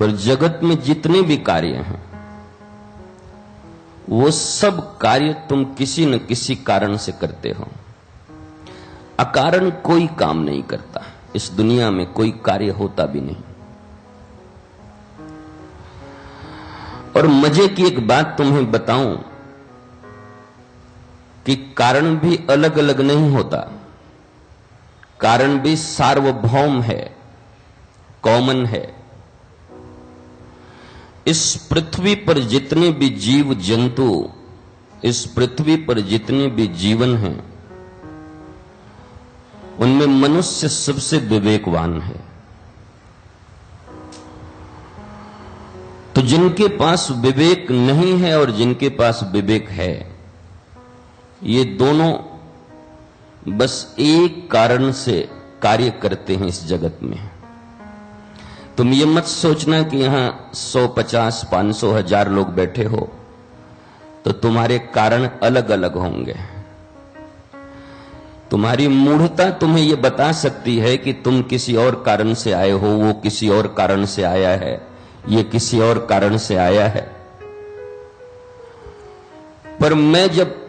पर जगत में जितने भी कार्य हैं वो सब कार्य तुम किसी न किसी कारण से करते हो। अकारण कोई काम नहीं करता। इस दुनिया में कोई कार्य होता भी नहीं। और मजे की एक बात तुम्हें बताऊं कि कारण भी अलग अलग नहीं होता। कारण भी सार्वभौम है, कॉमन है। इस पृथ्वी पर जितने भी जीव जंतु, इस पृथ्वी पर जितने भी जीवन हैं, उनमें मनुष्य सबसे विवेकवान है। तो जिनके पास विवेक नहीं है और जिनके पास विवेक है, ये दोनों बस एक कारण से कार्य करते हैं इस जगत में। तुम ये मत सोचना कि यहां 100, 50, 500, 1000 लोग बैठे हो तो तुम्हारे कारण अलग अलग होंगे। तुम्हारी मूढ़ता तुम्हें यह बता सकती है कि तुम किसी और कारण से आए हो, वो किसी और कारण से आया है, ये किसी और कारण से आया है। पर मैं जब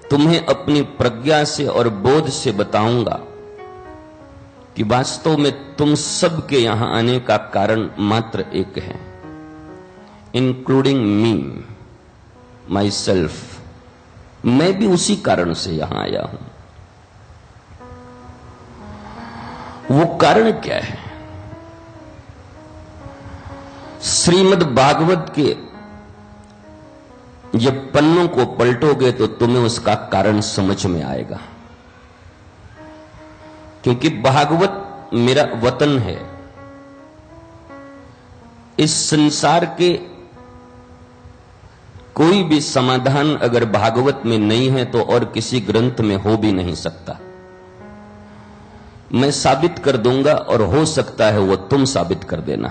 तुम्हें अपनी प्रज्ञा से और बोध से बताऊंगा कि वास्तव में तुम सबके यहां आने का कारण मात्र एक है, इंक्लूडिंग मी, माई सेल्फ, मैं भी उसी कारण से यहां आया हूं। वो कारण क्या है? श्रीमद् भागवत के जब पन्नों को पलटोगे तो तुम्हें उसका कारण समझ में आएगा। क्योंकि भागवत मेरा वतन है। इस संसार के कोई भी समाधान अगर भागवत में नहीं है तो और किसी ग्रंथ में हो भी नहीं सकता। मैं साबित कर दूंगा और हो सकता है वो तुम साबित कर देना।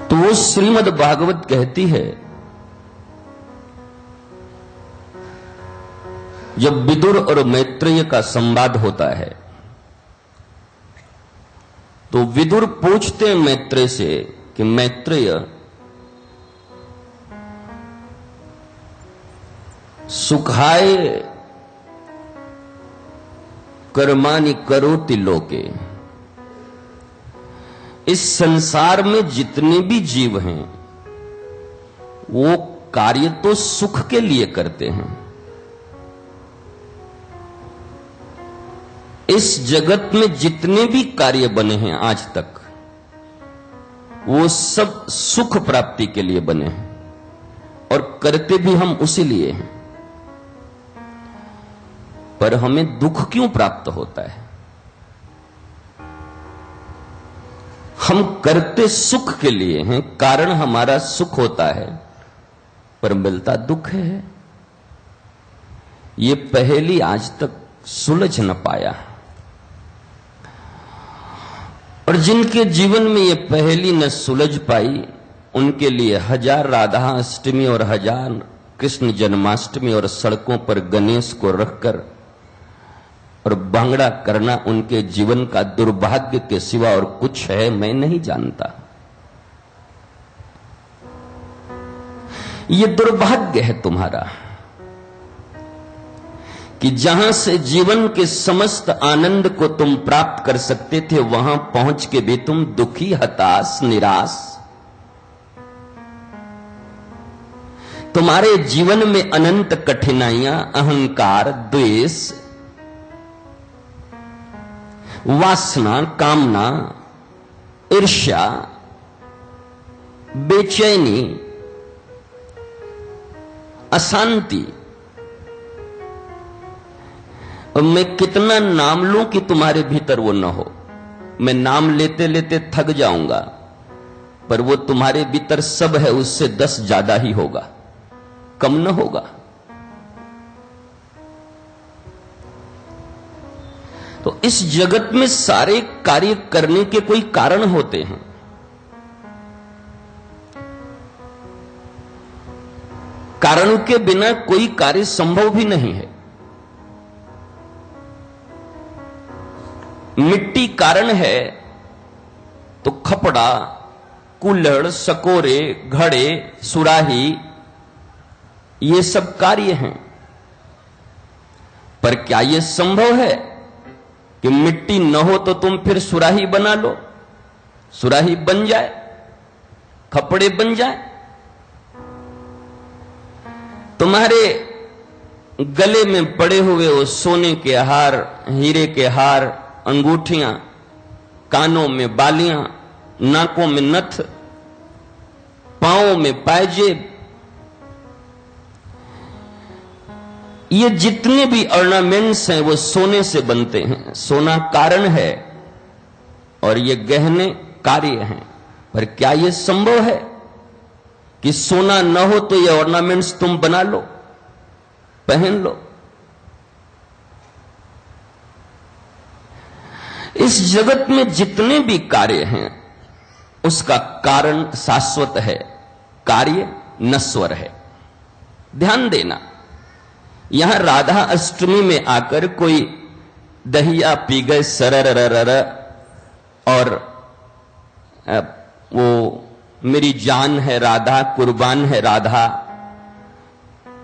तो वो श्रीमद् भागवत कहती है, जब विदुर और मैत्रेय का संवाद होता है तो विदुर पूछते हैं मैत्रेय से कि मैत्रेय, सुखाय कर्माणि करोति लोके, इस संसार में जितने भी जीव हैं वो कार्य तो सुख के लिए करते हैं। इस जगत में जितने भी कार्य बने हैं आज तक वो सब सुख प्राप्ति के लिए बने हैं और करते भी हम उसी लिए हैं। पर हमें दुख क्यों प्राप्त होता है? हम करते सुख के लिए हैं, कारण हमारा सुख होता है, पर मिलता दुख है। ये पहेली आज तक सुलझ न पाया। और जिनके जीवन में ये पहेली न सुलझ पाई, उनके लिए 1000 राधा अष्टमी और 1000 कृष्ण जन्माष्टमी और सड़कों पर गणेश को रखकर और भांगड़ा करना उनके जीवन का दुर्भाग्य के सिवा और कुछ है मैं नहीं जानता। ये दुर्भाग्य है तुम्हारा कि जहां से जीवन के समस्त आनंद को तुम प्राप्त कर सकते थे वहां पहुंच के भी तुम दुखी, हताश, निराश। तुम्हारे जीवन में अनंत कठिनाइयां, अहंकार, द्वेष, वासना, कामना, ईर्ष्या, बेचैनी, अशांति। और मैं कितना नाम लूं कि तुम्हारे भीतर वो न हो। मैं नाम लेते लेते थक जाऊंगा, पर वो तुम्हारे भीतर सब है, उससे 10 ज्यादा ही होगा, कम न होगा। तो इस जगत में सारे कार्य करने के कोई कारण होते हैं। कारण के बिना कोई कार्य संभव भी नहीं है। मिट्टी कारण है तो खपड़ा, कुल्हड़, सकोरे, घड़े, सुराही, ये सब कार्य हैं। पर क्या यह संभव है कि मिट्टी न हो तो तुम फिर सुराही बना लो, सुराही बन जाए, खपड़े बन जाए? तुम्हारे गले में पड़े हुए वो सोने के हार, हीरे के हार, अंगूठियां, कानों में बालियां, नाकों में नथ, पांवों में पायजेब, ये जितने भी ऑर्नामेंट्स हैं वो सोने से बनते हैं। सोना कारण है और ये गहने कार्य हैं। पर क्या यह संभव है कि सोना न हो तो ये ऑर्नामेंट्स तुम बना लो, पहन लो? इस जगत में जितने भी कार्य हैं उसका कारण शाश्वत है, कार्य नश्वर है। ध्यान देना, यहां राधा अष्टमी में आकर कोई दहिया पी गए सरर और वो मेरी जान है राधा, कुर्बान है राधा,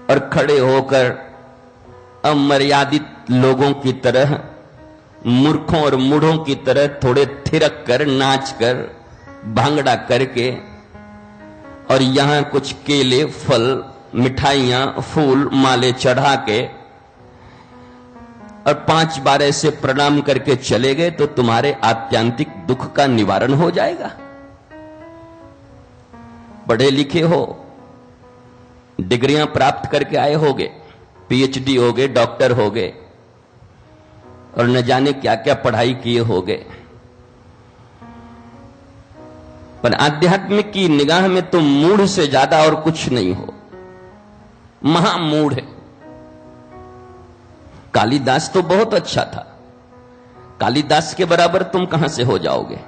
और खड़े होकर अमर्यादित लोगों की तरह, मूर्खों और मूढ़ों की तरह थोड़े थिरक कर, नाच कर, भांगड़ा करके, और यहां कुछ केले, फल, मिठाइयां, फूल, माले चढ़ा के और 5 बार ऐसे प्रणाम करके चले गए तो तुम्हारे आत्यांतिक दुख का निवारण हो जाएगा? पढ़े लिखे हो, डिग्रियां प्राप्त करके आए होगे, पीएचडी हो गए, डॉक्टर हो गए, और न जाने क्या क्या पढ़ाई किए होगे, पर आध्यात्मिक की निगाह में तुम मूढ़ से ज्यादा और कुछ नहीं हो, महामूढ़ है। कालिदास तो बहुत अच्छा था, कालिदास के बराबर तुम कहां से हो जाओगे?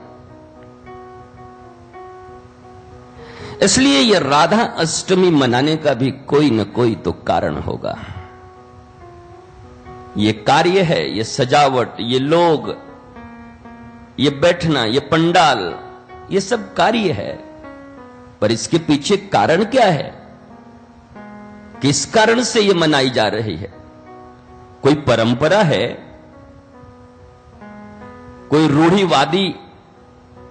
इसलिए यह राधा अष्टमी मनाने का भी कोई न कोई तो कारण होगा। ये कार्य है, ये सजावट, ये लोग, ये बैठना, ये पंडाल, ये सब कार्य है, पर इसके पीछे कारण क्या है? किस कारण से ये मनाई जा रही है? कोई परंपरा है? कोई रूढ़िवादी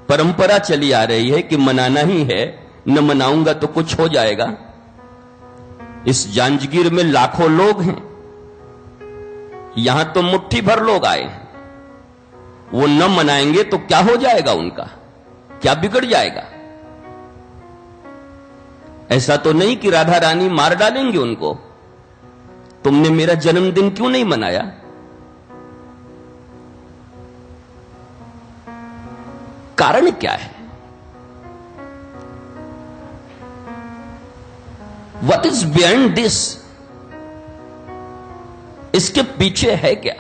परंपरा चली आ रही है कि मनाना ही है, न मनाऊंगा तो कुछ हो जाएगा? इस जांजगीर में लाखों लोग हैं, यहां तो मुट्ठी भर लोग आए हैं, वो न मनाएंगे तो क्या हो जाएगा उनका? क्या बिगड़ जाएगा? ऐसा तो नहीं कि राधा रानी मार डालेंगे उनको, तुमने मेरा जन्मदिन क्यों नहीं मनाया? कारण क्या है? What is behind this? इसके पीछे है क्या?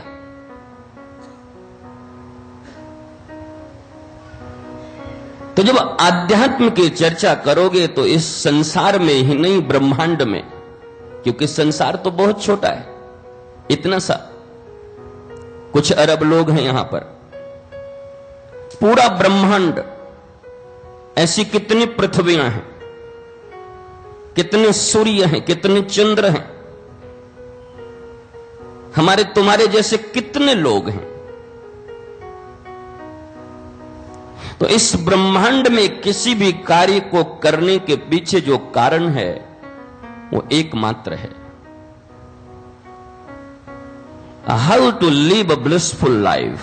तो जब आध्यात्म की चर्चा करोगे तो इस संसार में ही नहीं, ब्रह्मांड में, क्योंकि संसार तो बहुत छोटा है, इतना सा, कुछ अरब लोग हैं यहां पर, पूरा ब्रह्मांड, ऐसी कितनी पृथ्वियां हैं, कितने सूर्य हैं, कितने चंद्र हैं, हमारे तुम्हारे जैसे कितने लोग हैं। तो इस ब्रह्मांड में किसी भी कार्य को करने के पीछे जो कारण है वो एकमात्र है, how to live a blissful life.